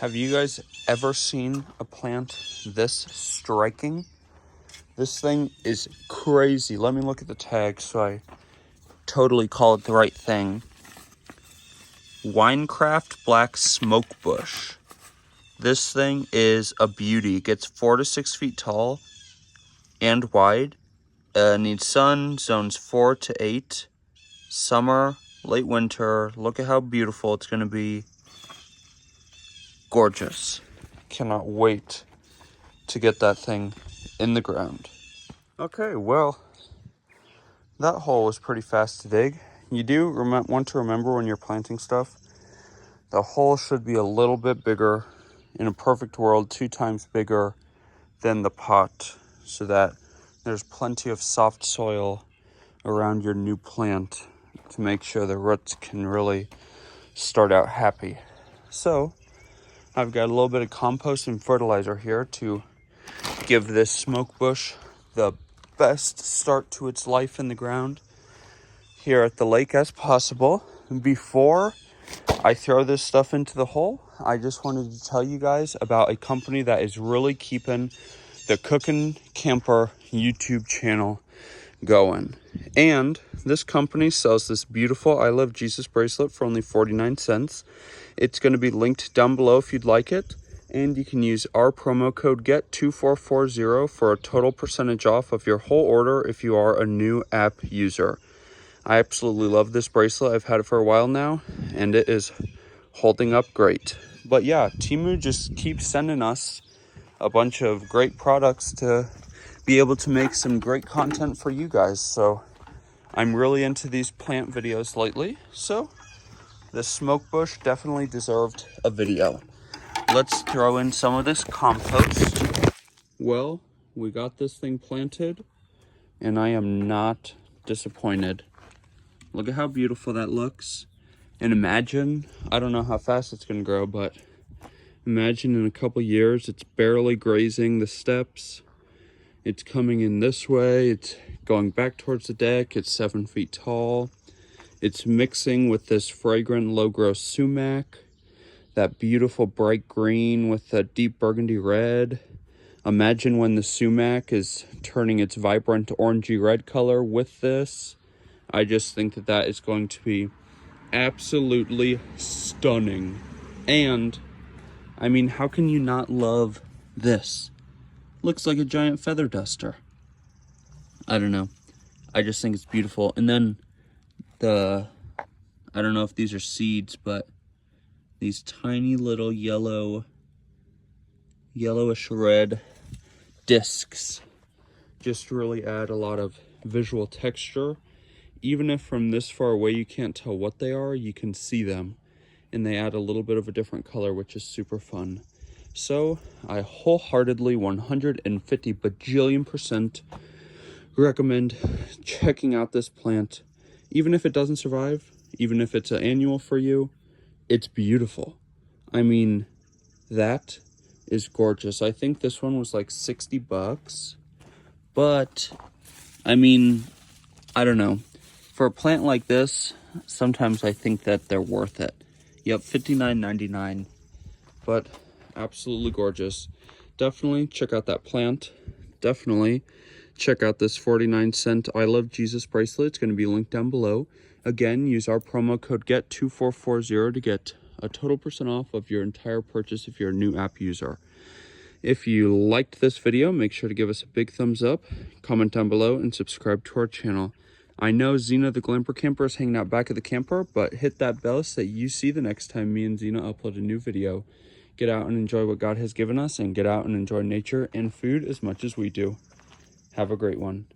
Have you guys ever seen a plant this striking? This thing is crazy. Let me look at the tag so I totally call it the right thing. Winecraft Black Smokebush. This thing is a beauty. It gets 4 to 6 feet tall and wide. Needs sun, zones 4 to 8. Summer, late winter. Look at how beautiful it's going to be. Gorgeous. Cannot wait to get that thing in the ground. Okay, well, that hole was pretty fast to dig. You do want to remember when you're planting stuff, the hole should be a little bit bigger. In a perfect world, 2 times bigger than the pot, so that there's plenty of soft soil around your new plant to make sure the roots can really start out happy. So I've got a little bit of compost and fertilizer here to give this smoke bush the best start to its life in the ground here at the lake as possible. Before I throw this stuff into the hole, I just wanted to tell you guys about a company that is really keeping the Cookin Camper YouTube channel going. And this company sells this beautiful I Love Jesus bracelet for only 49 cents. It's going to be linked down below if you'd like it. And you can use our promo code GET2440 for a total percentage off of your whole order if you are a new app user. I absolutely love this bracelet. I've had it for a while now, and it is holding up great. But yeah, Temu just keeps sending us a bunch of great products to be able to make some great content for you guys. So I'm really into these plant videos lately. So this smoke bush definitely deserved a video. Let's throw in some of this compost. Well, we got this thing planted, and I am not disappointed. Look at how beautiful that looks. And imagine, I don't know how fast it's going to grow, but imagine in a couple years, it's barely grazing the steps. It's coming in this way. It's going back towards the deck. It's 7 feet tall. It's mixing with this fragrant low-growth sumac. That beautiful bright green with the deep burgundy red. Imagine when the sumac is turning its vibrant orangey red color with this. I just think that that is going to be absolutely stunning. And, I mean, how can you not love this? Looks like a giant feather duster. I don't know. I just think it's beautiful. And then I don't know if these are seeds, but these tiny little yellowish red discs just really add a lot of visual texture. Even if from this far away you can't tell what they are, you can see them. And they add a little bit of a different color, which is super fun. So I wholeheartedly 150 bajillion% recommend checking out this plant. Even if it doesn't survive, even if it's an annual for you, it's beautiful. I mean, that is gorgeous. I think this one was like 60 bucks. But, I mean, I don't know. For a plant like this, sometimes I think that they're worth it. Yep, $59.99. But absolutely gorgeous. Definitely check out that plant. Definitely check out this 49-cent I Love Jesus bracelet. It's going to be linked down below. Again, use our promo code GET2440 to get a total % off of your entire purchase if you're a new app user. If you liked this video, make sure to give us a big thumbs up, comment down below, and subscribe to our channel. I know Xena the Glamper Camper is hanging out back at the camper, but hit that bell so that you see the next time me and Xena upload a new video. Get out and enjoy what God has given us, and get out and enjoy nature and food as much as we do. Have a great one.